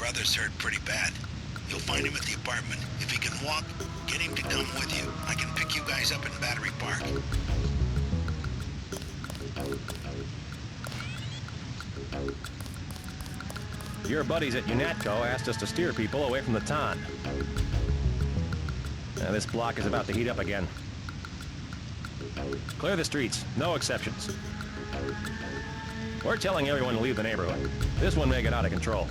brother's hurt pretty bad. You'll find him at the apartment. If he can walk, get him to come with you. I can pick you guys up in Battery Park. Your buddies at UNATCO asked us to steer people away from the Ton. This block is about to heat up again. Clear the streets, no exceptions. We're telling everyone to leave the neighborhood. This one may get out of control.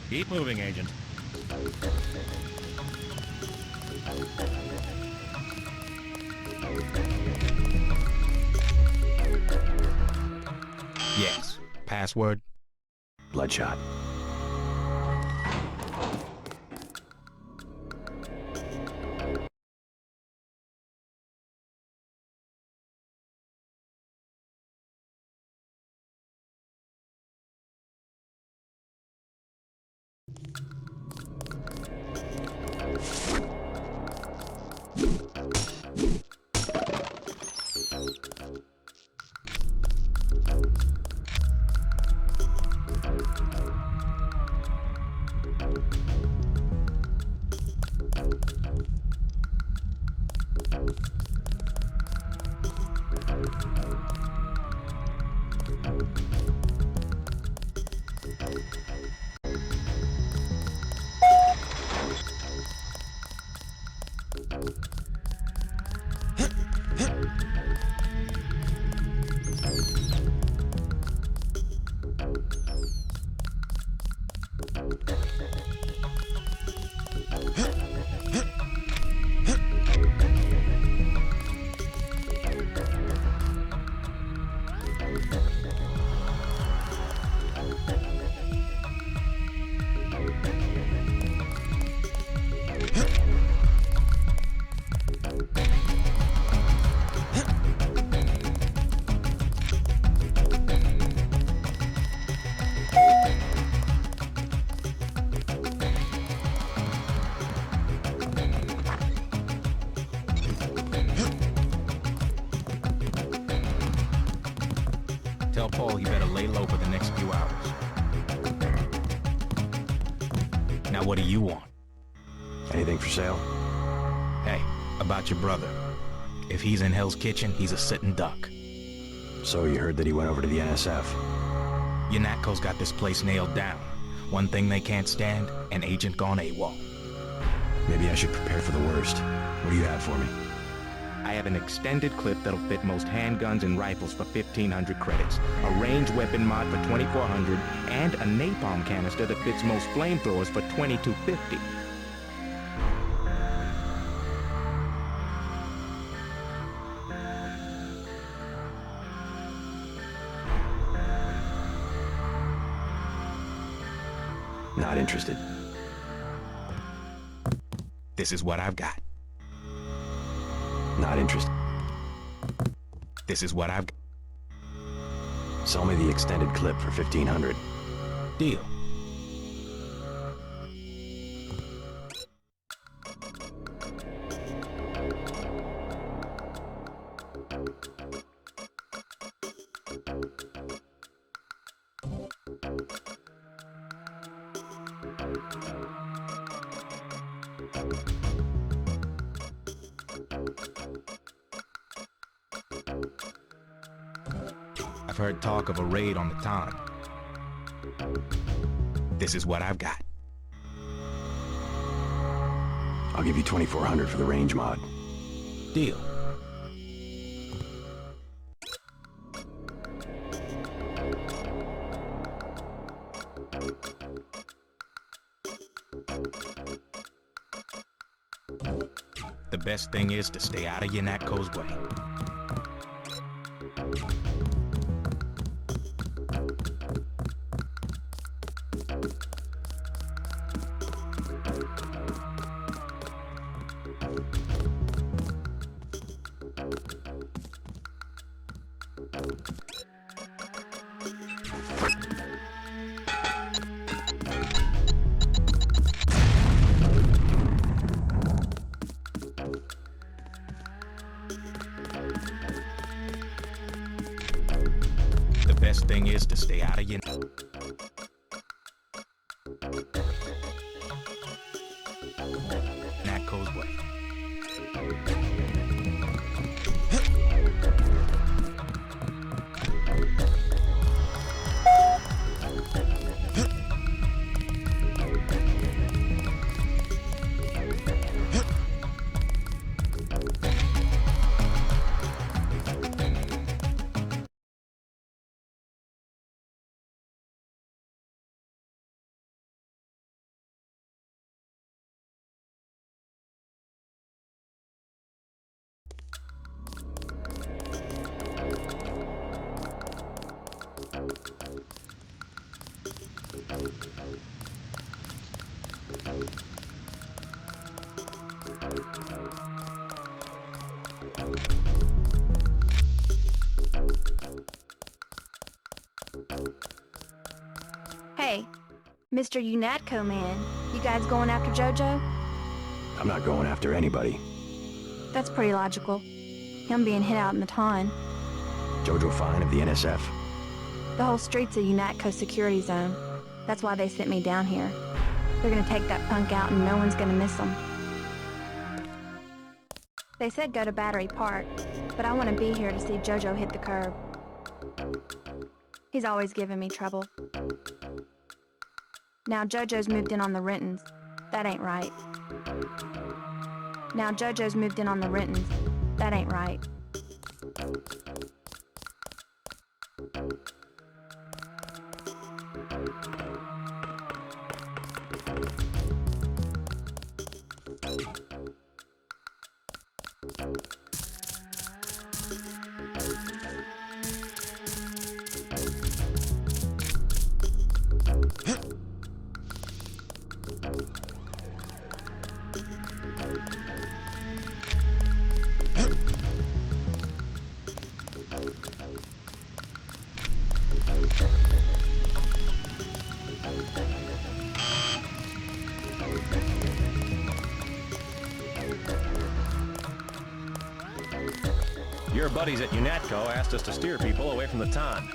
Keep moving, Agent. Yes. Password? Bloodshot. Tell Paul he better lay low for the next few hours. Now what do you want? Anything for sale? Hey, about your brother. If he's in Hell's Kitchen, he's a sitting duck. So you heard that he went over to the NSF? UNATCO's got this place nailed down. One thing they can't stand, an agent gone AWOL. Maybe I should prepare for the worst. What do you have for me? I have an extended clip that'll fit most handguns and rifles for 1,500 credits, a ranged weapon mod for 2,400, and a napalm canister that fits most flamethrowers for 2,250. Not interested. This is what I've got. Not interested. This is what I've got. Sell me the extended clip for 1,500. Deal. I've heard talk of a raid on the Ton. This is what I've got. I'll give you 2,400 for the range mod. Deal. The best thing is to stay out of UNATCO's way. The best thing is to stay out of UNATCO. Hey, Mr. UNATCO man, you guys going after JoJo? I'm not going after anybody. That's pretty logical. Him being hit out in the ton. Jojo Fine of the NSF? The whole street's a UNATCO security zone. That's why they sent me down here. They're gonna take that punk out and no one's gonna miss him. They said go to Battery Park, but I want to be here to see JoJo hit the curb. He's always giving me trouble. Now JoJo's moved in on the Rentons. That ain't right. Now JoJo's moved in on the Rentons. That ain't right. Your buddies at UNATCO asked us to steer people away from the ton.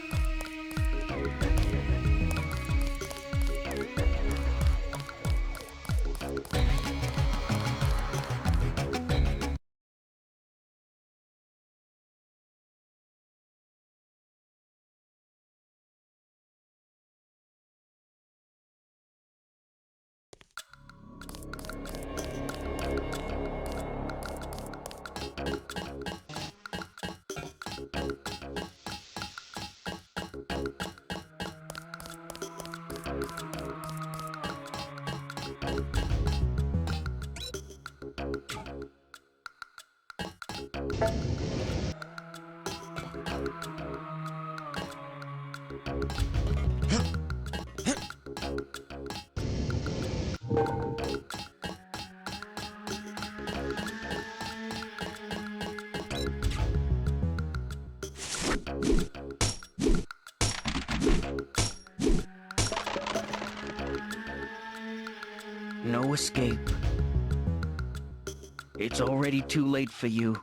No escape. It's already too late for you.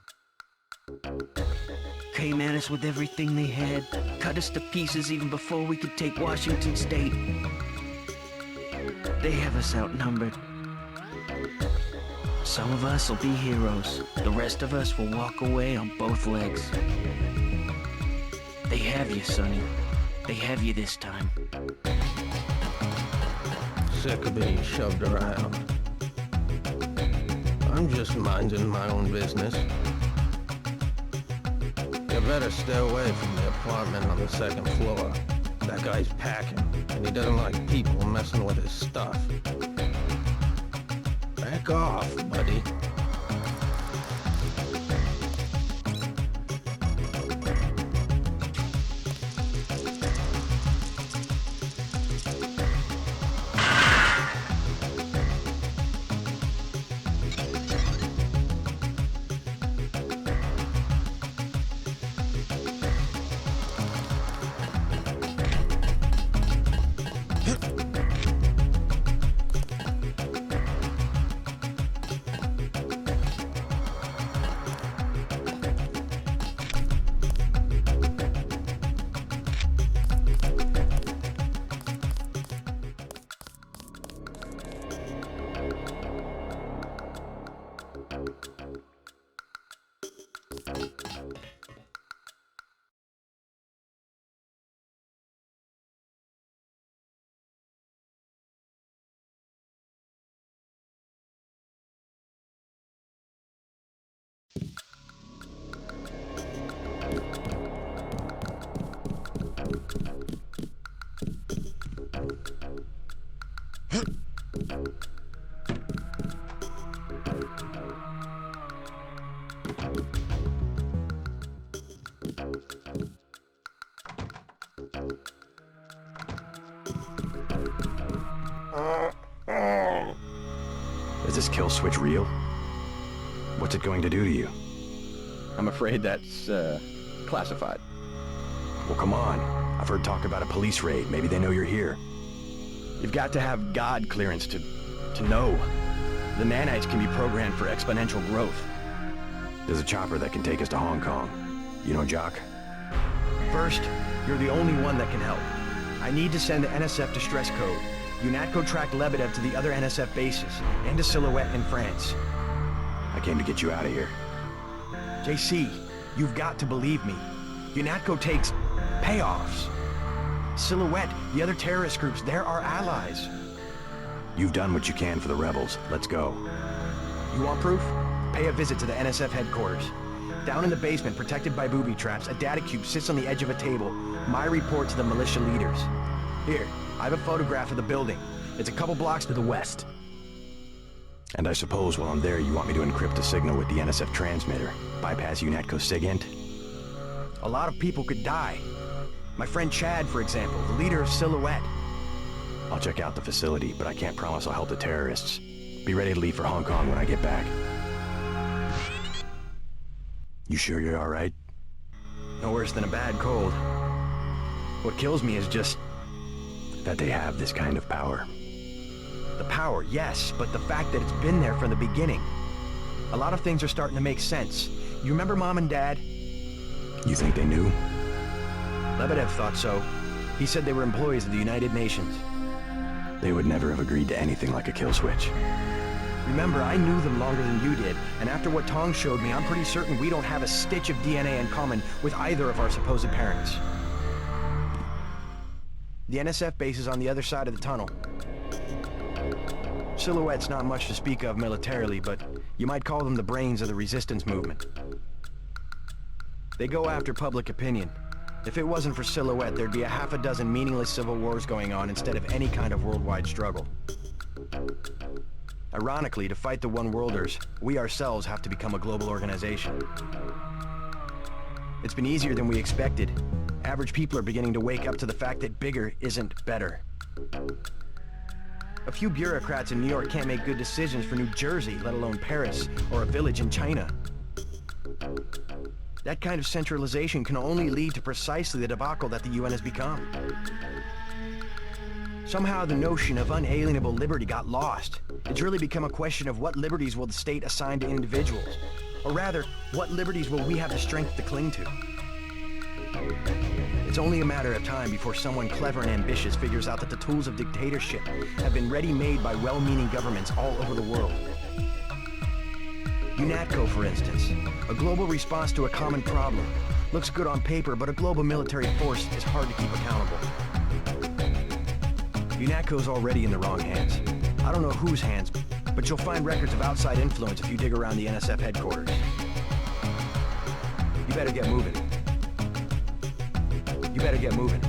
Came at us with everything they had, cut us to pieces even before we could take Washington State. They have us outnumbered. Some of us will be heroes. The rest of us will walk away on both legs. They have you, Sonny. They have you this time. Sick of being shoved around. I'm just minding my own business. You better stay away from the apartment on the second floor. That guy's packing, and he doesn't like people messing with his stuff. Back off, buddy. Is this kill switch real? What's it going to do to you? I'm afraid that's, classified. Well, come on. I've heard talk about a police raid. Maybe they know you're here. You've got to have God clearance to know. The nanites can be programmed for exponential growth. There's a chopper that can take us to Hong Kong. You know Jock? First, you're the only one that can help. I need to send the NSF distress code. UNATCO tracked Lebedev to the other NSF bases, and to Silhouette in France. I came to get you out of here. JC, you've got to believe me. UNATCO takes payoffs. Silhouette, the other terrorist groups, they're our allies. You've done what you can for the rebels. Let's go. You want proof? Pay a visit to the NSF headquarters. Down in the basement, protected by booby traps, a data cube sits on the edge of a table. My report to the militia leaders. Here, I have a photograph of the building. It's a couple blocks to the west. And I suppose while I'm there, you want me to encrypt a signal with the NSF transmitter, bypass UNATCO SIGINT? A lot of people could die. My friend Chad, for example, the leader of Silhouette. I'll check out the facility, but I can't promise I'll help the terrorists. Be ready to leave for Hong Kong when I get back. You sure you're all right? No worse than a bad cold. What kills me is just that they have this kind of power. The power, yes, but the fact that it's been there from the beginning. A lot of things are starting to make sense. You remember Mom and Dad? You think they knew? Lebedev thought so. He said they were employees of the United Nations. They would never have agreed to anything like a kill switch. Remember, I knew them longer than you did, and after what Tong showed me, I'm pretty certain we don't have a stitch of DNA in common with either of our supposed parents. The NSF base is on the other side of the tunnel. Silhouette's not much to speak of militarily, but you might call them the brains of the resistance movement. They go after public opinion. If it wasn't for Silhouette, there'd be a half a dozen meaningless civil wars going on instead of any kind of worldwide struggle. Ironically, to fight the One-Worlders, we ourselves have to become a global organization. It's been easier than we expected. Average people are beginning to wake up to the fact that bigger isn't better. A few bureaucrats in New York can't make good decisions for New Jersey, let alone Paris, or a village in China. That kind of centralization can only lead to precisely the debacle that the UN has become. Somehow the notion of unalienable liberty got lost. It's really become a question of what liberties will the state assign to individuals? Or rather, what liberties will we have the strength to cling to? It's only a matter of time before someone clever and ambitious figures out that the tools of dictatorship have been ready-made by well-meaning governments all over the world. UNATCO, for instance, a global response to a common problem. Looks good on paper, but a global military force is hard to keep accountable. UNATCO's already in the wrong hands. I don't know whose hands, but you'll find records of outside influence if you dig around the NSF headquarters. You better get moving. You better get moving.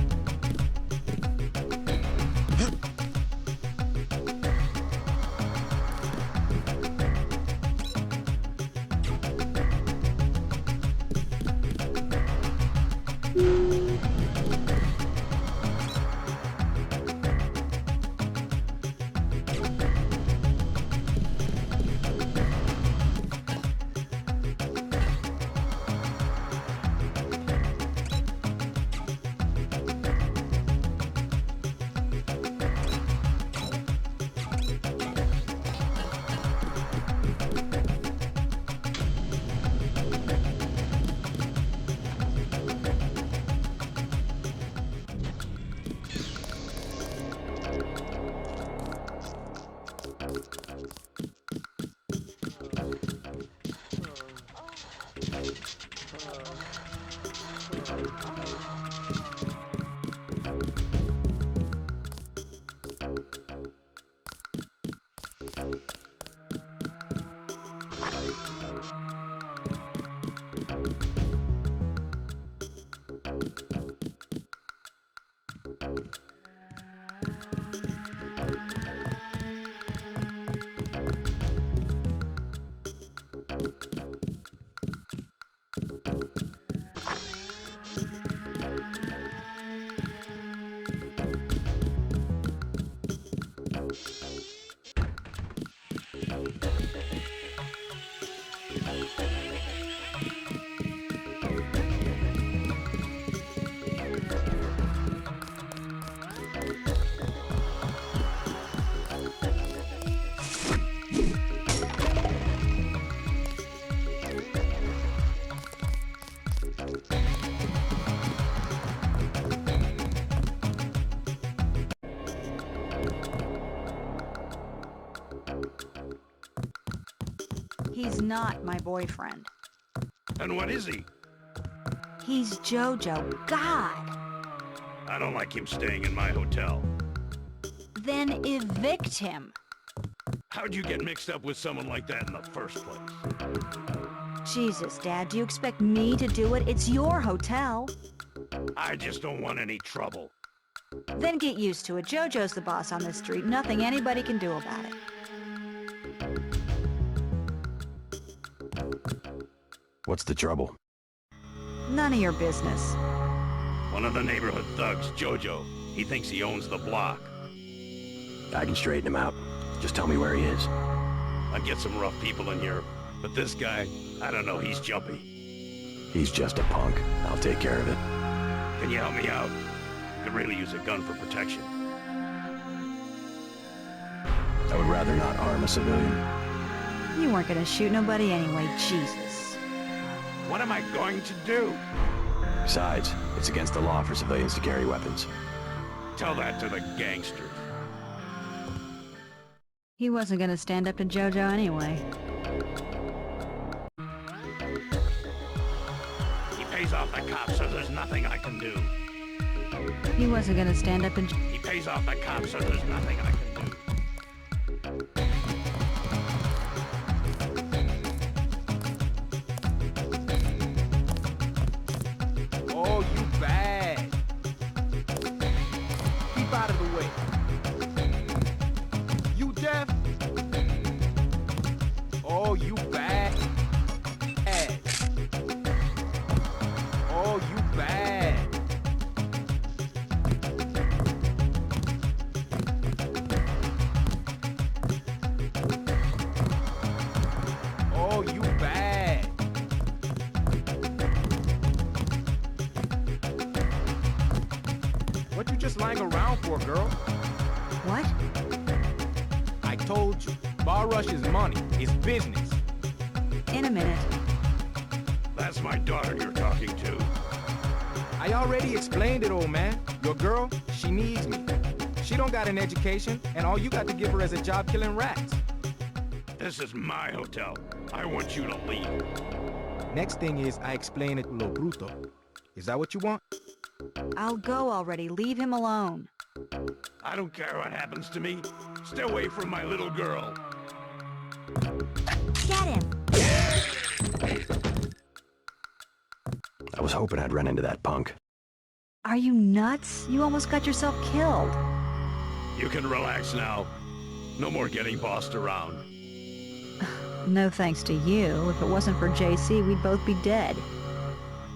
He's not my boyfriend. And what is he? He's Jojo. God! I don't like him staying in my hotel. Then evict him. How'd you get mixed up with someone like that in the first place? Jesus, Dad, do you expect me to do it? It's your hotel. I just don't want any trouble. Then get used to it. Jojo's the boss on this street. Nothing anybody can do about it. What's the trouble? None of your business. One of the neighborhood thugs, Jojo. He thinks he owns the block. I can straighten him out. Just tell me where he is. I get some rough people in here, but this guy, I don't know, he's jumpy. He's just a punk. I'll take care of it. Can you help me out? Could really use a gun for protection. I would rather not harm a civilian. You weren't gonna shoot nobody anyway, Jesus. What am I going to do? Besides, it's against the law for civilians to carry weapons. Tell that to the gangsters. He wasn't gonna stand up to Jojo anyway. He pays off the cops, so there's nothing I can do. He wasn't gonna stand up and... He pays off the cops, so there's nothing I can do. Oh, you bad. Keep out of the way. You deaf? Oh, you bad. Oh, you bad. Oh, you bad. What you just lying around for, girl? What? I told you, Bar Rush is money, it's business. In a minute. That's my daughter you're talking to. I already explained it, old man. Your girl, she needs me. She don't got an education, and all you got to give her is a job killing rats. This is my hotel. I want you to leave. Next thing is, I explain it lo bruto. Is that what you want? I'll go already. Leave him alone. I don't care what happens to me. Stay away from my little girl. Get him! I was hoping I'd run into that punk. Are you nuts? You almost got yourself killed. You can relax now. No more getting bossed around. No thanks to you. If it wasn't for JC, we'd both be dead.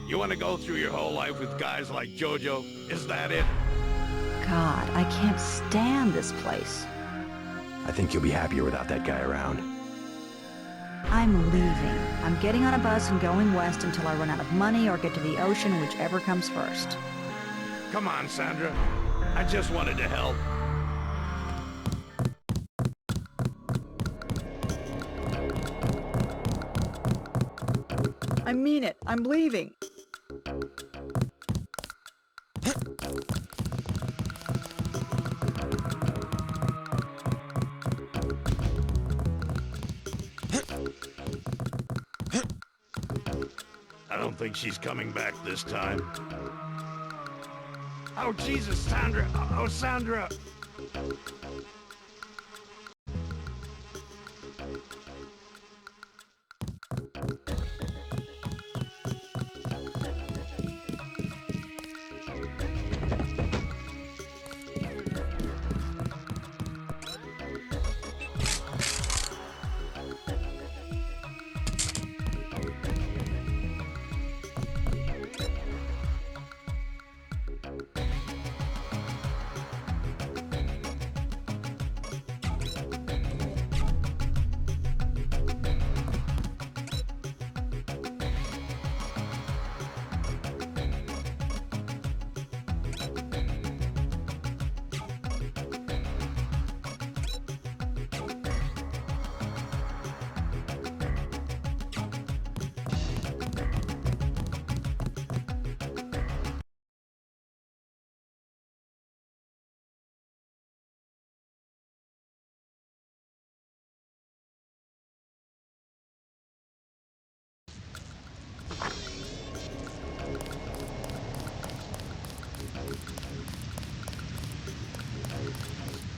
You want to go through your whole life with guys like Jojo? Is that it? God, I can't stand this place. I think you'll be happier without that guy around. I'm leaving. I'm getting on a bus and going west until I run out of money or get to the ocean, whichever comes first. Come on, Sandra. I just wanted to help. I mean it. I'm leaving. I don't think she's coming back this time. Oh, Jesus, Sandra! Oh, Sandra!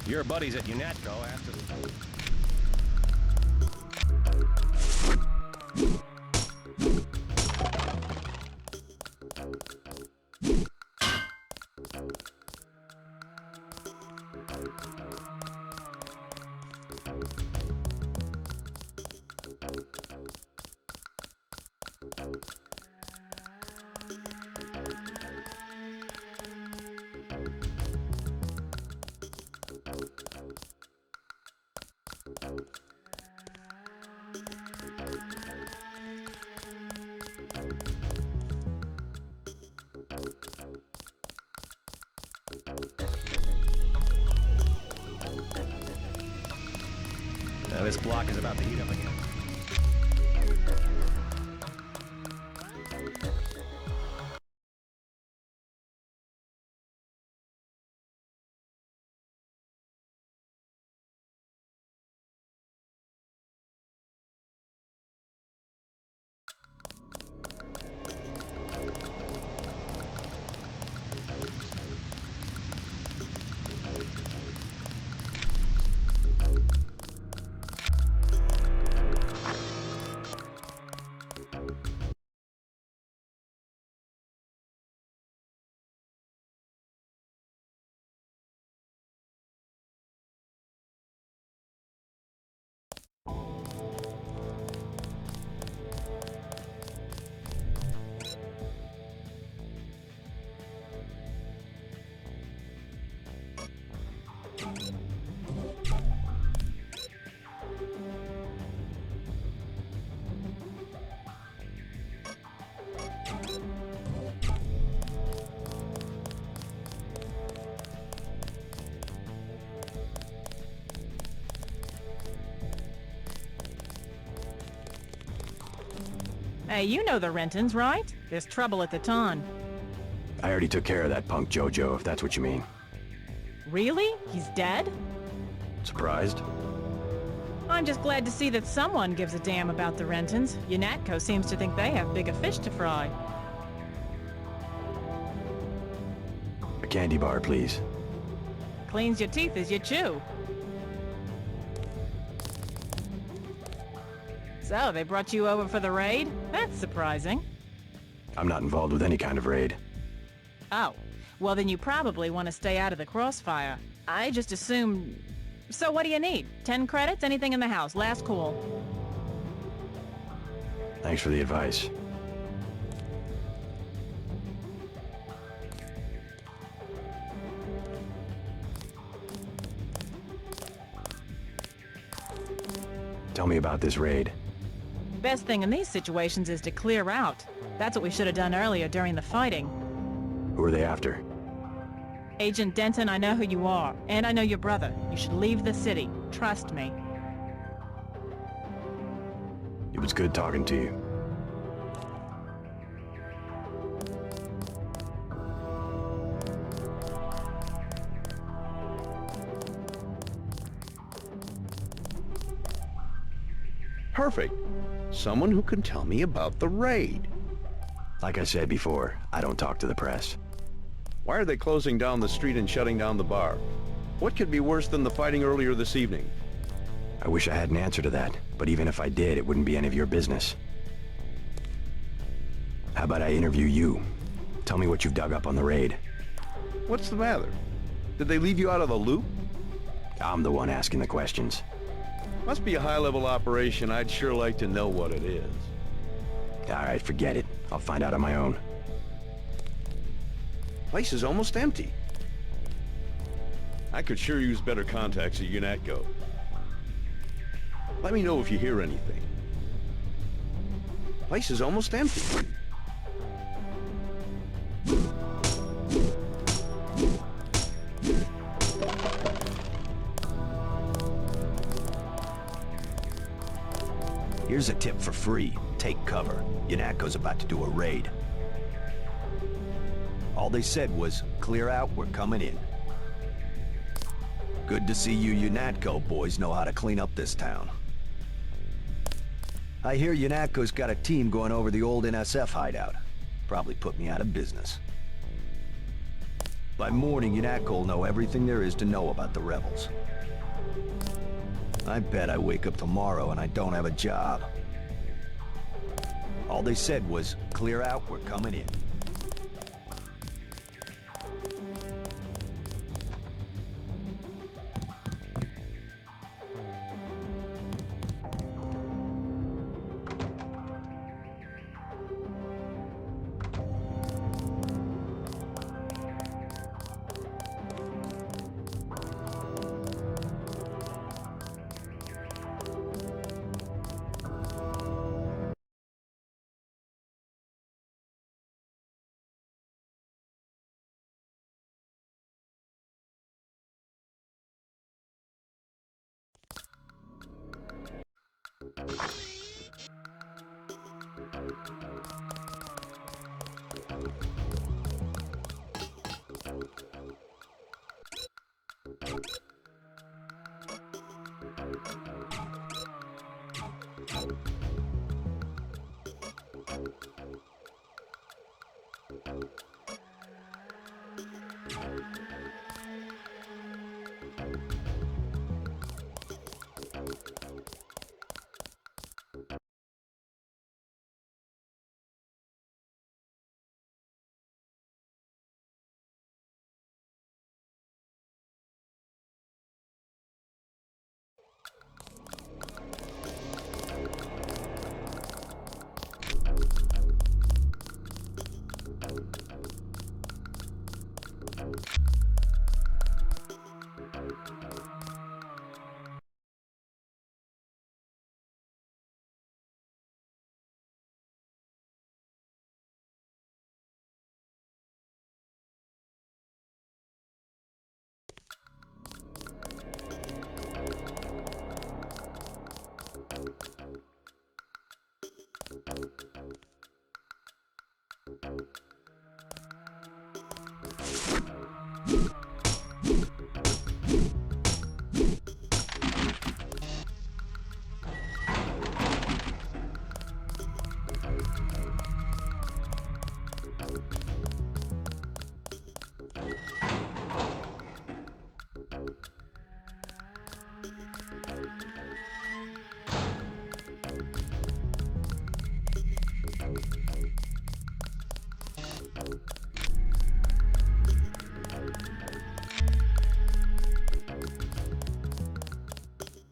Your buddies at UNATCO asked us... Now this block is about to heat up again. Hey, you know the Rentons, right? There's trouble at the Ton. I already took care of that punk Jojo, if that's what you mean. Really? He's dead? Surprised? I'm just glad to see that someone gives a damn about the Rentons. UNATCO seems to think they have bigger fish to fry. A candy bar, please. Cleans your teeth as you chew. So, they brought you over for the raid? That's surprising. I'm not involved with any kind of raid. Oh, well then you probably want to stay out of the crossfire. I just assumed... So what do you need? 10 credits? Anything in the house? Last call. Thanks for the advice. Tell me about this raid. Best thing in these situations is to clear out. That's what we should have done earlier during the fighting. Who are they after? Agent Denton, I know who you are, and I know your brother. You should leave the city. Trust me. It was good talking to you. Perfect. Someone who can tell me about the raid. Like I said before, I don't talk to the press. Why are they closing down the street and shutting down the bar? What could be worse than the fighting earlier this evening? I wish I had an answer to that, but even if I did, it wouldn't be any of your business. How about I interview you? Tell me what you've dug up on the raid. What's the matter? Did they leave you out of the loop? I'm the one asking the questions. Must be a high-level operation. I'd sure like to know what it is. All right, forget it. I'll find out on my own. Place is almost empty. I could sure use better contacts at UNATCO. Let me know if you hear anything. Place is almost empty. Here's a tip for free. Take cover. UNATCO's about to do a raid. All they said was, clear out, we're coming in. Good to see you UNATCO boys know how to clean up this town. I hear UNATCO's got a team going over the old NSF hideout. Probably put me out of business. By morning, UNATCO will know everything there is to know about the rebels. I bet I wake up tomorrow and I don't have a job. All they said was, clear out, we're coming in.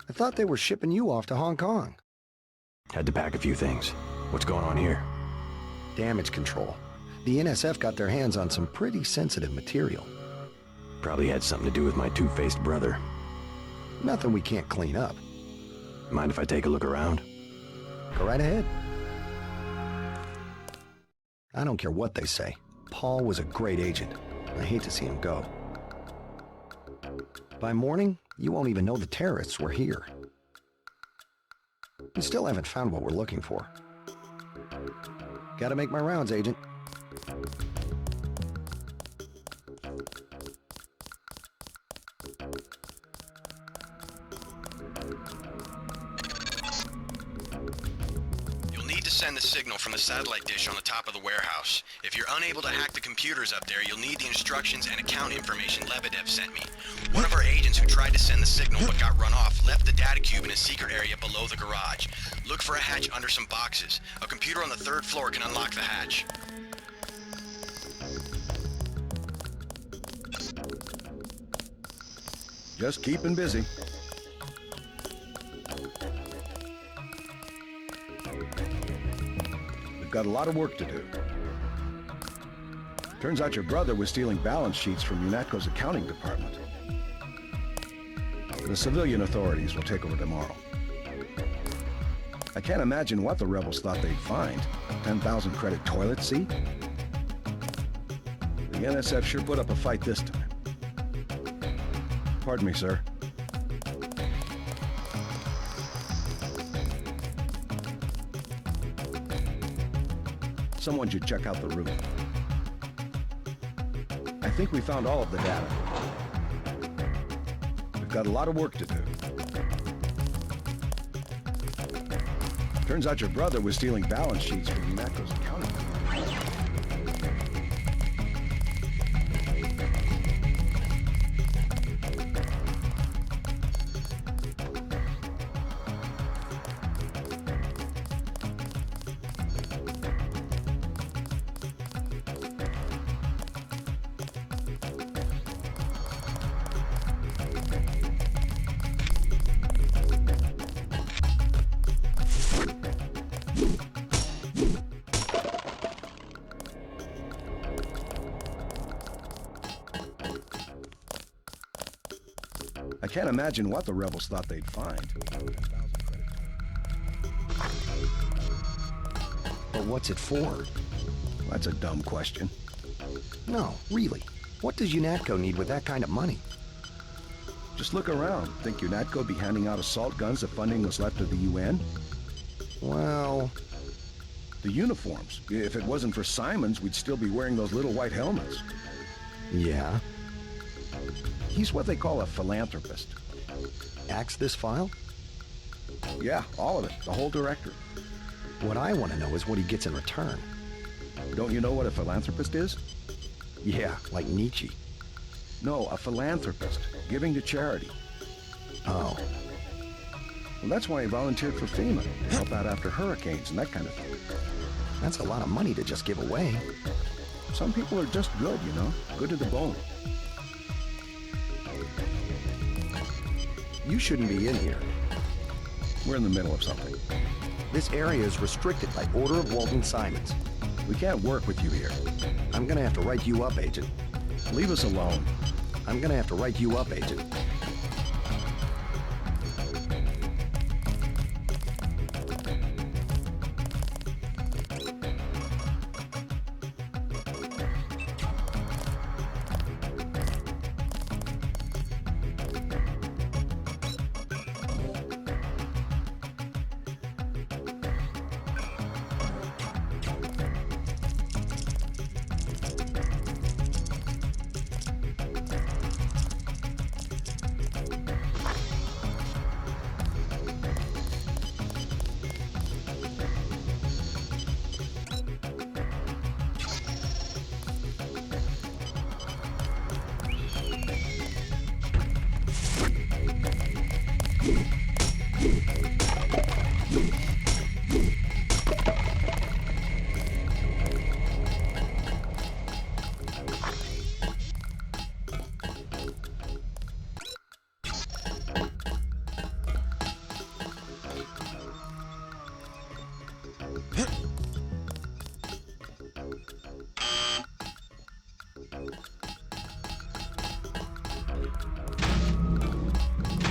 I thought they were shipping you off to Hong Kong. Had to pack a few things. What's going on here? Damage control. The NSF got their hands on some pretty sensitive material. Probably had something to do with my two-faced brother. Nothing we can't clean up. Mind if I take a look around? Go right ahead. I don't care what they say. Paul was a great agent. I hate to see him go. By morning, you won't even know the terrorists were here. We still haven't found what we're looking for. Gotta make my rounds, Agent. You'll need to send the signal from the satellite dish on the top of the warehouse. If you're unable to hack the computers up there, you'll need the instructions and account information Lebedev sent me. One of our agents who tried to send the signal but got run off left the data cube in a secret area below the garage. Look for a hatch under some boxes. A computer on the 3rd floor can unlock the hatch. Just keeping busy. We've got a lot of work to do. Turns out your brother was stealing balance sheets from UNATCO's accounting department. The civilian authorities will take over tomorrow. I can't imagine what the rebels thought they'd find. A 10,000 credit toilet seat? The NSF sure put up a fight this time. Pardon me, sir. Someone should check out the room. I think we found all of the data. We've got a lot of work to do. Turns out your brother was stealing balance sheets from UNATCO's accounting department. I can't imagine what the rebels thought they'd find. But what's it for? That's a dumb question. No, really. What does UNATCO need with that kind of money? Just look around. Think UNATCO'd be handing out assault guns if funding was left to the UN? Well... The uniforms. If it wasn't for Simons, we'd still be wearing those little white helmets. Yeah? He's what they call a philanthropist. Axe this file? Yeah, all of it. The whole directory. What I want to know is what he gets in return. Don't you know what a philanthropist is? Yeah, like Nietzsche. No, a philanthropist. Giving to charity. Oh. Well, that's why he volunteered for FEMA, to help out after hurricanes and that kind of thing. That's a lot of money to just give away. Some people are just good, you know? Good to the bone. You shouldn't be in here. We're in the middle of something. This area is restricted by order of Walton Simons. We can't work with you here. I'm gonna have to write you up, Agent. Leave us alone. I'm gonna have to write you up, Agent.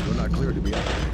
We're not clear to be out there.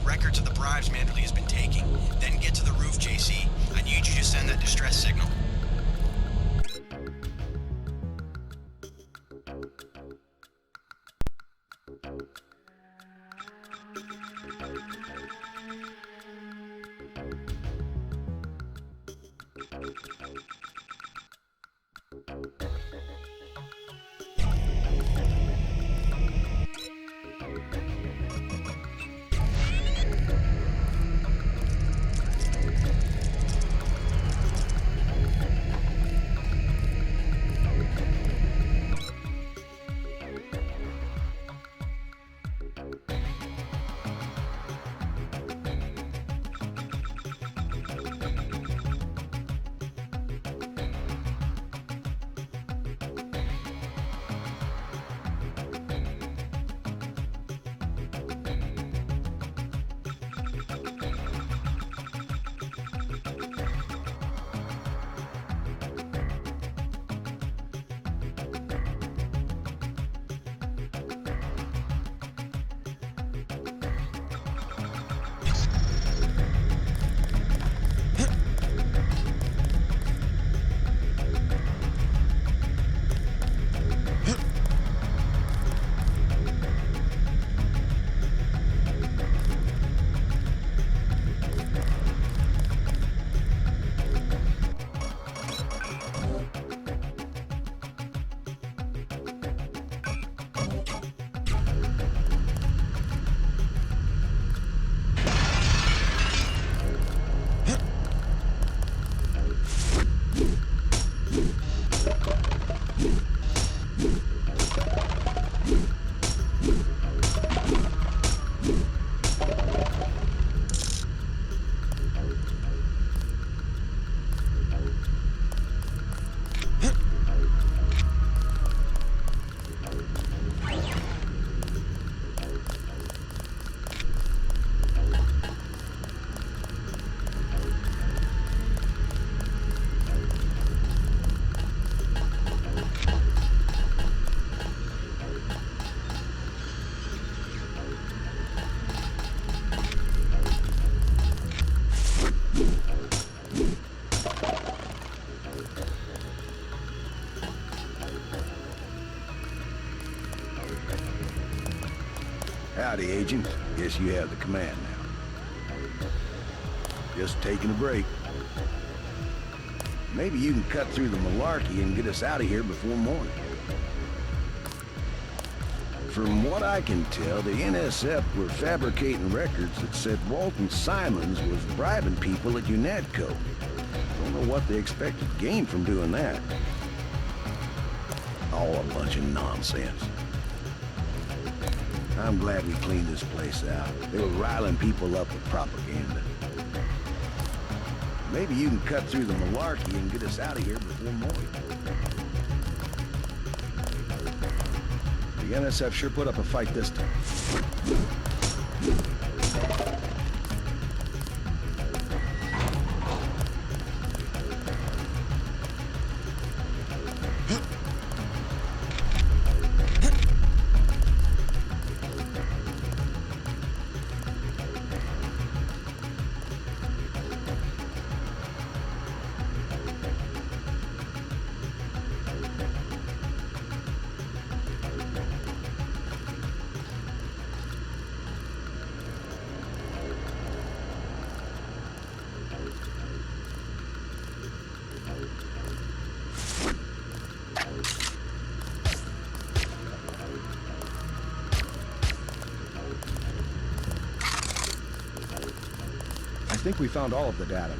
records of the bribes Manderley has been taking. Then get to the roof, JC. I need you to send that distress signal. Howdy, Agent. Guess you have the command now. Just taking a break. Maybe you can cut through the malarkey and get us out of here before morning. From what I can tell, the NSF were fabricating records that said Walton Simons was bribing people at UNATCO. Don't know what they expected to gain from doing that. All a bunch of nonsense. I'm glad we cleaned this place out. They were riling people up with propaganda. Maybe you can cut through the malarkey and get us out of here before morning. The NSF sure put up a fight this time. I think we found all of the data.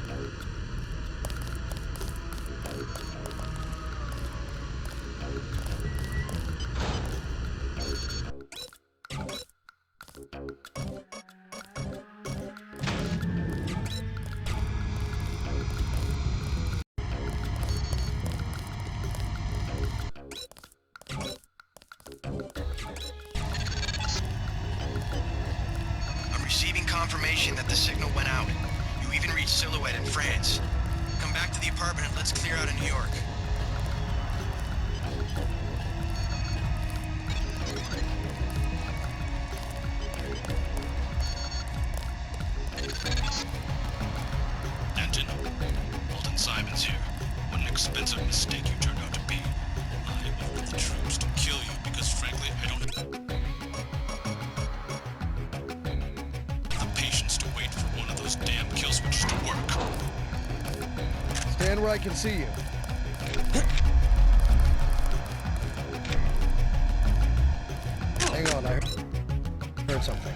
I'm receiving confirmation that the signal went out. You even reached Silhouette in France. Come back to the apartment and let's clear out of New York. Denton, Walton Simons here. What an expensive mistake you turned out to be. I ordered the troops to kill you because frankly I don't have the patience to wait for one of those damn kill switches to work. Stand where I can see you. Hang on, I heard something.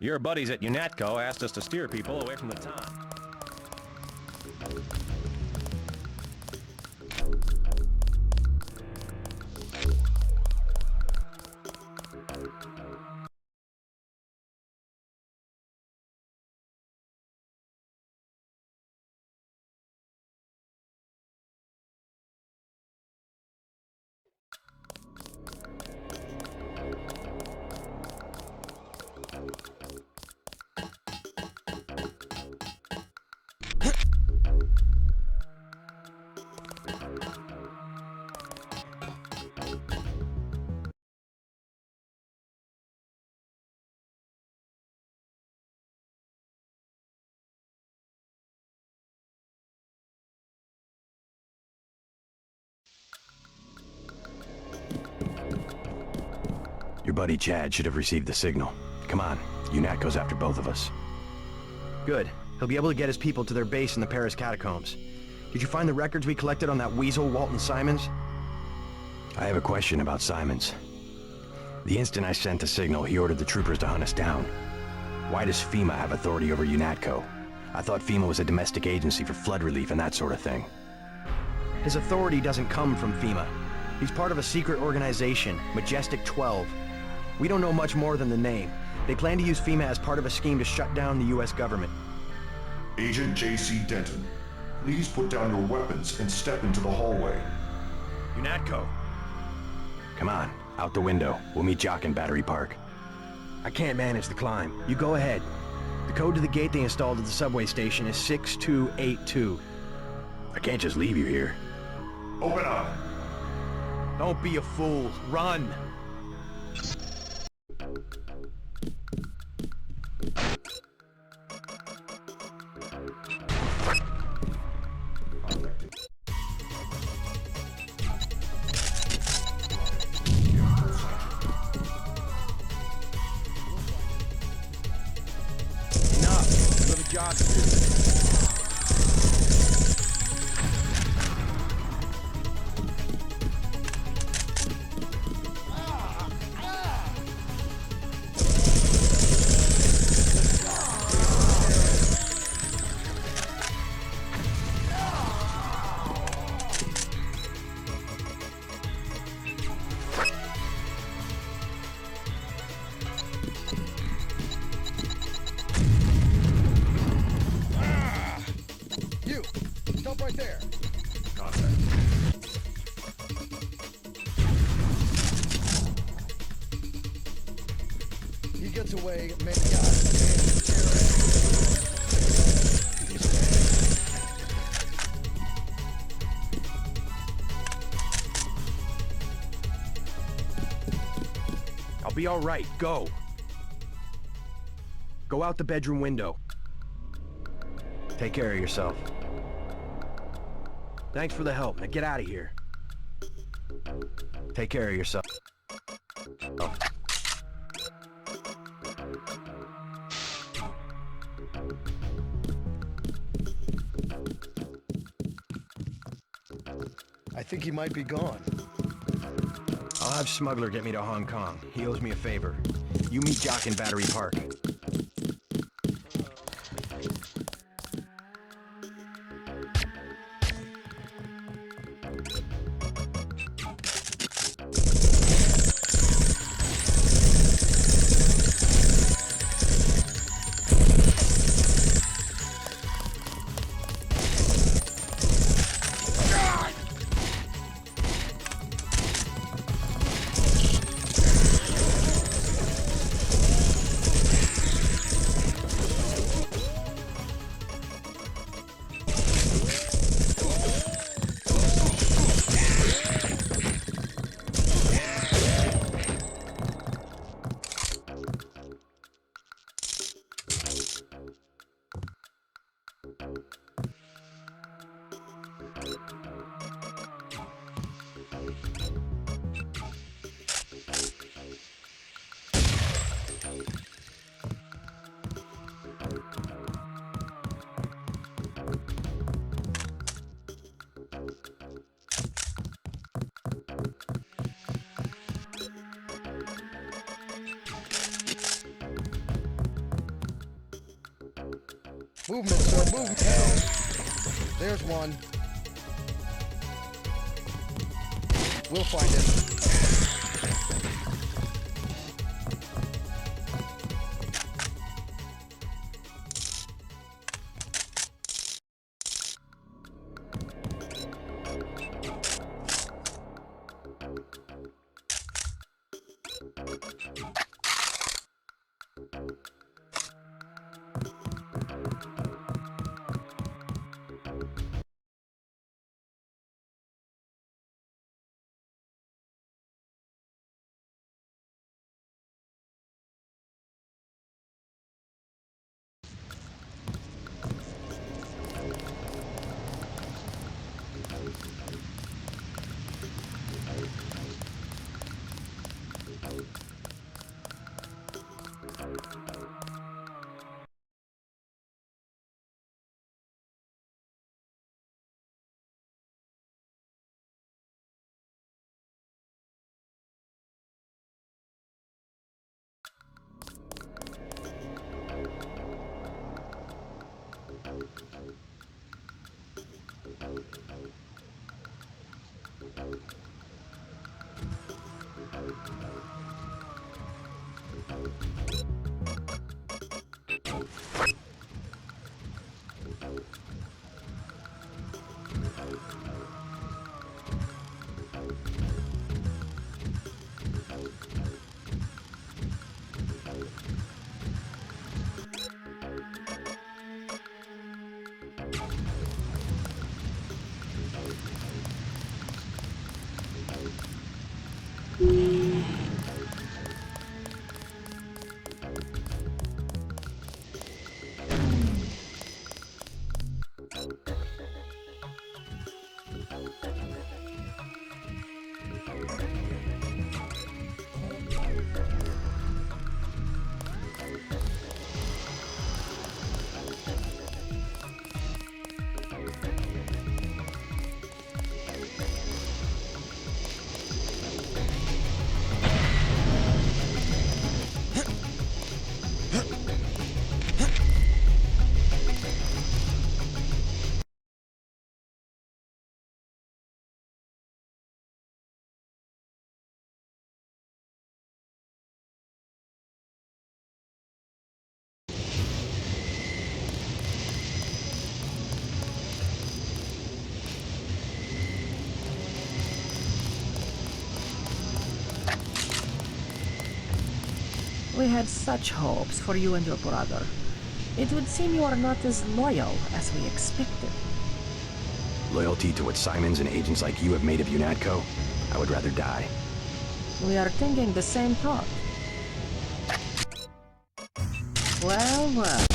Your buddies at UNATCO asked us to steer people away from the town. Your buddy Chad should have received the signal. Come on, UNATCO's after both of us. Good. He'll be able to get his people to their base in the Paris catacombs. Did you find the records we collected on that weasel, Walton Simons? I have a question about Simons. The instant I sent the signal, he ordered the troopers to hunt us down. Why does FEMA have authority over UNATCO? I thought FEMA was a domestic agency for flood relief and that sort of thing. His authority doesn't come from FEMA. He's part of a secret organization, Majestic 12. We don't know much more than the name. They plan to use FEMA as part of a scheme to shut down the U.S. government. Agent J.C. Denton, please put down your weapons and step into the hallway. UNATCO. Come on, out the window. We'll meet Jock in Battery Park. I can't manage the climb. You go ahead. The code to the gate they installed at the subway station is 6282. I can't just leave you here. Open up! Don't be a fool. Run! Enough. You have a job to do. You! Stop right there! He gets away, man, I'll be all right. Go. Go out the bedroom window. Take care of yourself. Thanks for the help. Now get out of here. Take care of yourself. Oh. I think he might be gone. I'll have Smuggler get me to Hong Kong. He owes me a favor. You meet Jock in Battery Park. Movement, sir, movement. There's one. We'll find it. We had such hopes for you and your brother. It would seem you are not as loyal as we expected. Loyalty to what Simons and agents like you have made of UNATCO? I would rather die. We are thinking the same thought. Well, well.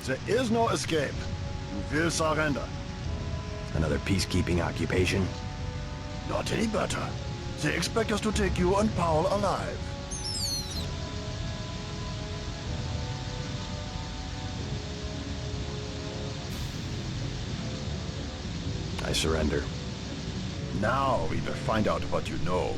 There is no escape. You will surrender. Another peacekeeping occupation? Not any better. They expect us to take you and Paul alive. I surrender. Now we will find out what you know.